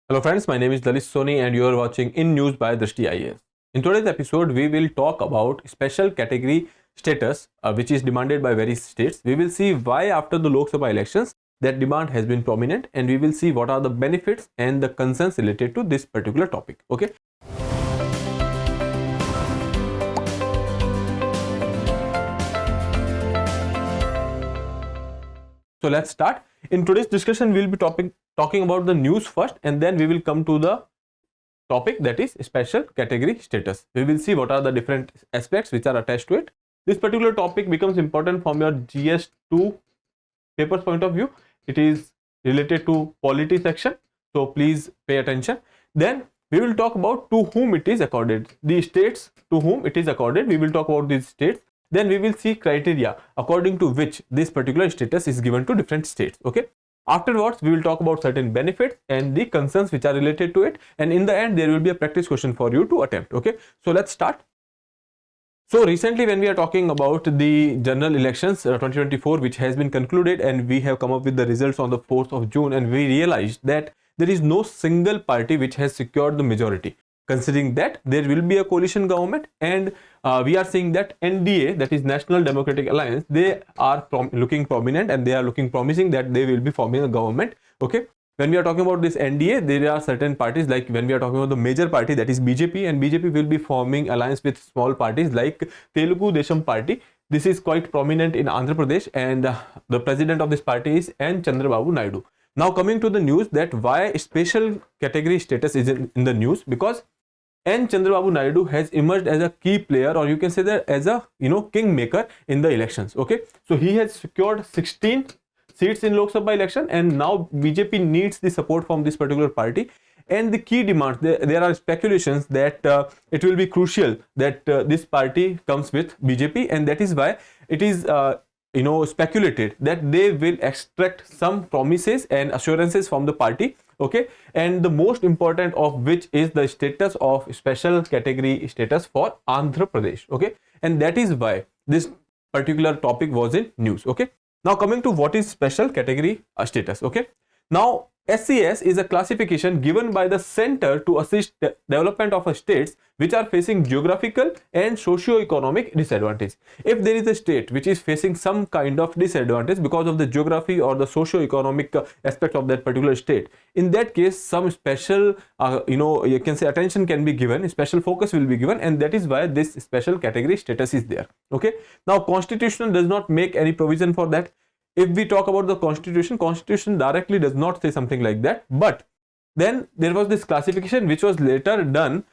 Hello friends, my name is Lalit Soni and you are watching InNews by Drishti IAS. In today's episode, we will talk about special category status which is demanded by various states. We will see why after the Lok Sabha elections that demand has been prominent, and we will see what are the benefits and the concerns related to this particular topic. Okay. So let's start. In today's discussion, we'll be talking about the news first, and then we will come to the topic, that is special category status. We will see what are the different aspects which are attached to it. This particular topic becomes important from your GS2 papers point of view. It is related to polity section, so please pay attention. Then we will talk about to whom it is accorded, the states to whom it is accorded. We will talk about these states. Then we will see criteria according to which this particular status is given to different states. Okay. Afterwards, we will talk about certain benefits and the concerns which are related to it. And in the end, there will be a practice question for you to attempt. Okay. So let's start. So recently, when we are talking about the general elections 2024, which has been concluded, and we have come up with the results on the 4th of June, and we realized that there is no single party which has secured the majority. Considering that there will be a coalition government, and we are seeing that NDA, that is National Democratic Alliance, they are looking prominent and they are looking promising that they will be forming a government. Okay. When we are talking about this NDA, there are certain parties, like when we are talking about the major party, that is BJP, and BJP will be forming alliance with small parties like Telugu Desam Party. This is quite prominent in Andhra Pradesh, and the president of this party is N Chandrababu Naidu. Now coming to the news, that why special category status is in the news, because N Chandrababu Naidu has emerged as a key player, or you can say that as a kingmaker in the elections. Okay, so he has secured 16 seats in Lok Sabha election, and now BJP needs the support from this particular party. And the key demands, there are speculations that it will be crucial that this party comes with BJP, and that is why it is speculated that they will extract some promises and assurances from the party. Okay, and the most important of which is the status of special category status for Andhra Pradesh. Okay, and that is why this particular topic was in news. Okay, now coming to what is special category status. Okay, now SCS is a classification given by the center to assist the development of states which are facing geographical and socio-economic disadvantage. If there is a state which is facing some kind of disadvantage because of the geography or the socio-economic aspect of that particular state, in that case some special you can say attention can be given, special focus will be given, and that is why this special category status is there. Okay, now constitution does not make any provision for that. If we talk about the constitution directly does not say something like that, but then there was this classification which was later done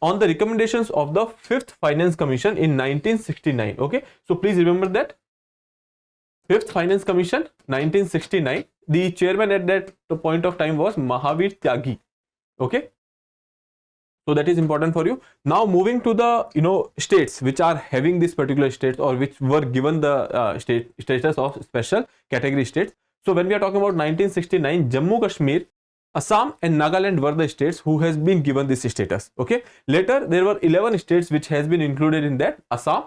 on the recommendations of the 5th Finance Commission in 1969. Okay, so please remember that 5th Finance Commission 1969, the chairman at that point of time was Mahavir Tyagi. Okay, so that is important for you. Now moving to the states which are having this particular states, or which were given the status of special category states. So when we are talking about 1969, Jammu Kashmir, Assam and Nagaland were the states who has been given this status. Okay, later there were 11 states which has been included in that: Assam,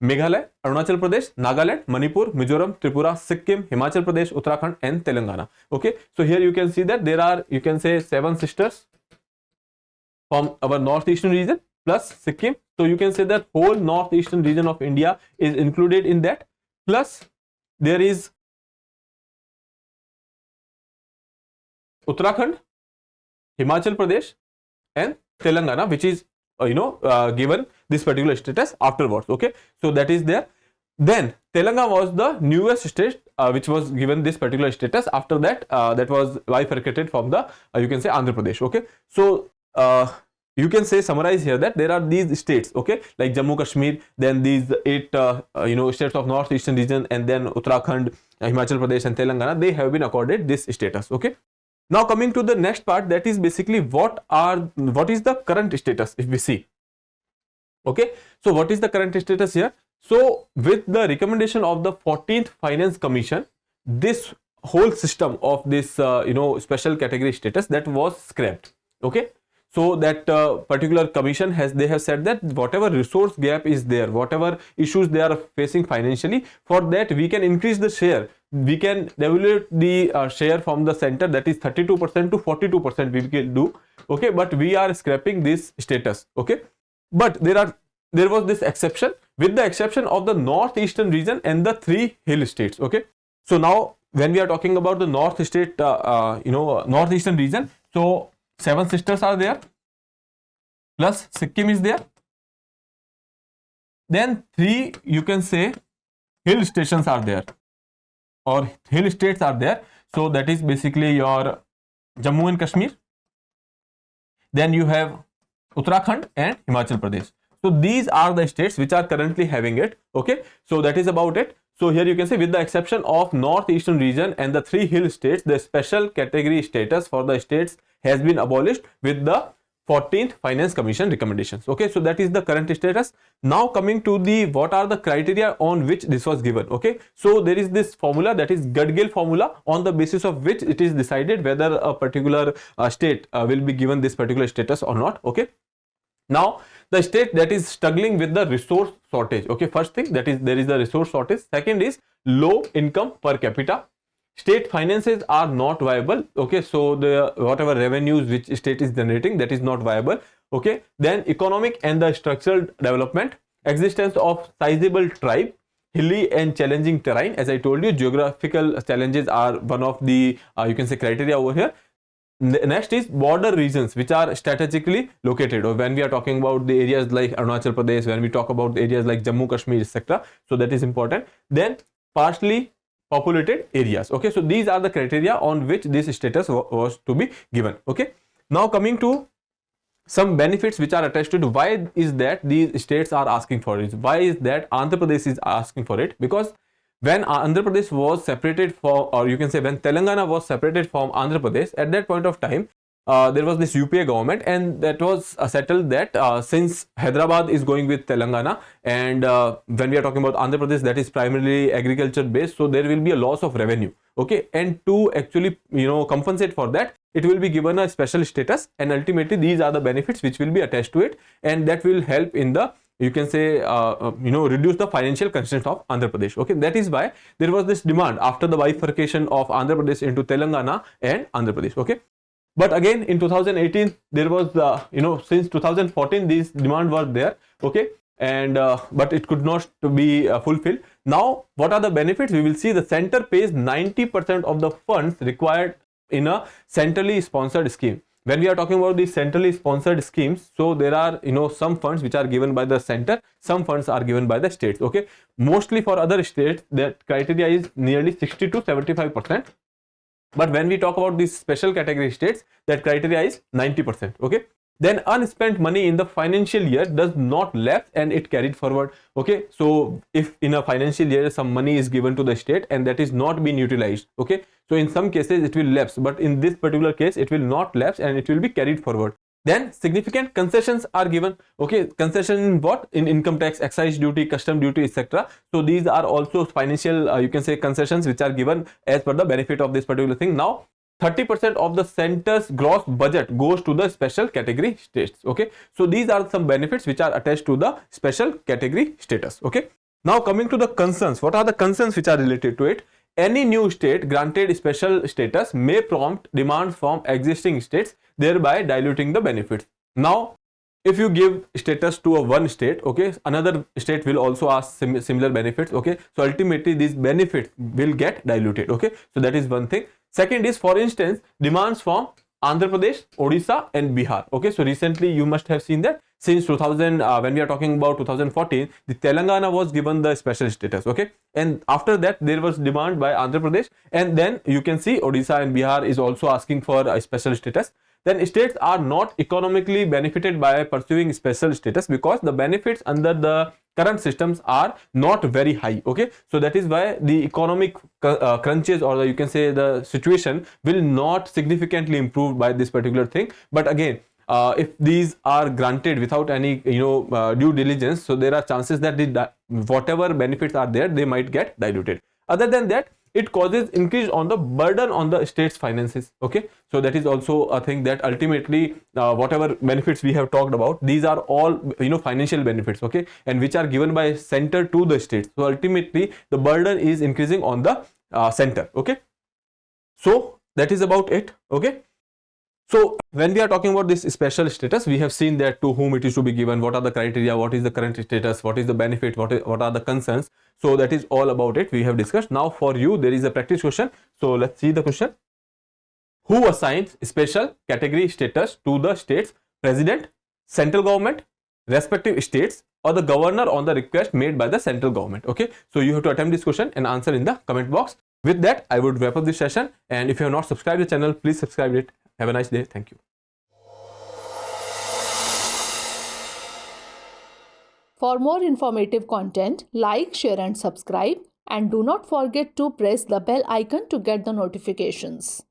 Meghalaya, Arunachal Pradesh, Nagaland, Manipur, Mizoram, Tripura, Sikkim, Himachal Pradesh, Uttarakhand and Telangana. Okay, so here you can see that there are, you can say, 7 sisters from our northeastern region plus Sikkim. So you can say that whole northeastern region of India is included in that, plus there is Uttarakhand, Himachal Pradesh and Telangana, which is given this particular status afterwards. Okay, so that is there. Then Telangana was the newest state which was given this particular status. After that, that was bifurcated from the you can say Andhra Pradesh. Okay, so you can say summarize here that there are these states, okay, like Jammu Kashmir, then these 8 states of northeastern region, and then Uttarakhand, Himachal Pradesh and Telangana, they have been accorded this status. Okay, now coming to the next part, that is basically what is the current status if we see. Okay, so what is the current status here? So with the recommendation of the 14th Finance Commission, this whole system of this special category status, that was scrapped. Okay, so that particular commission they have said that whatever resource gap is there, whatever issues they are facing financially, for that we can increase the share we can devalue the share from the center, that is 32% to 42% we can do, okay, but we are scrapping this status, okay. But there was this exception, with the exception of the northeastern region and the 3 hill states, okay. So now when we are talking about the northeastern region, so 7 sisters are there, plus Sikkim is there, then 3 you can say hill stations are there, or hill states are there. So that is basically your Jammu and Kashmir, then you have Uttarakhand and Himachal Pradesh. So these are the states which are currently having it, okay. So that is about it. So here you can say, with the exception of northeastern region and the 3 hill states, the special category status for the states has been abolished with the 14th Finance Commission recommendations, okay. So that is the current status. Now coming to the what are the criteria on which this was given, okay. So there is this formula, that is 𝐏𝐤𝐬 formula, on the basis of which it is decided whether a particular state will be given this particular status or not, okay. Now the state that is struggling with the resource shortage, okay, first thing, that is there is the resource shortage. Second is low income per capita, state finances are not viable, okay. So the whatever revenues which state is generating, that is not viable, okay. Then economic and the structural development, existence of sizable tribe, hilly and challenging terrain, as I told you, geographical challenges are one of the you can say criteria over here. Next is border regions which are strategically located, or when we are talking about the areas like Arunachal Pradesh, when we talk about the areas like Jammu Kashmir, etc. So that is important. Then partially populated areas, okay. So these are the criteria on which this status was to be given, okay. Now coming to some benefits which are attached to it. Why is that these states are asking for it? Why is that Andhra Pradesh is asking for it? Because when Andhra Pradesh was separated from, or you can say when Telangana was separated from Andhra Pradesh, at that point of time, there was this UPA government, and that was settled that since Hyderabad is going with Telangana, and when we are talking about Andhra Pradesh, that is primarily agriculture based, so there will be a loss of revenue, okay. And to actually compensate for that, it will be given a special status, and ultimately these are the benefits which will be attached to it, and that will help in the you can say reduce the financial constraints of Andhra Pradesh, okay. That is why there was this demand after the bifurcation of Andhra Pradesh into Telangana and Andhra Pradesh, okay. But again in 2018 there was since 2014 these demand was there, okay, and but it could not be fulfilled. Now what are the benefits? We will see the center pays 90% of the funds required in a centrally sponsored scheme. When we are talking about the centrally sponsored schemes, so there are some funds which are given by the center, some funds are given by the states, okay. Mostly for other states that criteria is nearly 60 to 75%, but when we talk about these special category states, that criteria is 90%, okay. Then unspent money in the financial year does not lapse and it carried forward, okay. So if in a financial year some money is given to the state and that is not being utilized, okay, so in some cases it will lapse, but in this particular case it will not lapse and it will be carried forward. Then significant concessions are given, okay. Concession in what? In income tax, excise duty, custom duty, etc. So these are also financial you can say concessions which are given as per the benefit of this particular thing. Now 30% of the center's gross budget goes to the special category states, okay. So these are some benefits which are attached to the special category status, okay. Now coming to the concerns, what are the concerns which are related to it? Any new state granted special status may prompt demands from existing states, thereby diluting the benefits. Now if you give status to a one state, okay, another state will also ask similar benefits, okay. So ultimately these benefits will get diluted, okay. So that is one thing. Second is, for instance, demands from Andhra Pradesh, Odisha and Bihar, okay. So recently you must have seen that since 2000 when we are talking about 2014, the Telangana was given the special status, okay, and after that there was demand by Andhra Pradesh, and then you can see Odisha and Bihar is also asking for a special status. Then states are not economically benefited by pursuing special status because the benefits under the current systems are not very high, okay. So that is why the economic crunches, or you can say the situation will not significantly improve by this particular thing. But again, if these are granted without any due diligence, so there are chances that whatever benefits are there, they might get diluted. Other than that, it causes increase on the burden on the state's finances, okay. So that is also a thing that ultimately whatever benefits we have talked about, these are all financial benefits, okay, and which are given by center to the states. So ultimately the burden is increasing on the center. Okay, so that is about it. Okay, so when we are talking about this special status, we have seen that to whom it is to be given, what are the criteria, what is the current status, what is the benefit, what are the concerns. So that is all about it we have discussed. Now for you there is a practice question. So let's see the question. Who assigns special category status to the state's president, central government, respective states, or the governor on the request made by the central government? Okay, so you have to attempt this question and answer in the comment box. With that, I would wrap up this session, and if you have not subscribed the channel, please subscribe it. Have a nice day. Thank you. For more informative content, like, share and subscribe, and do not forget to press the bell icon to get the notifications.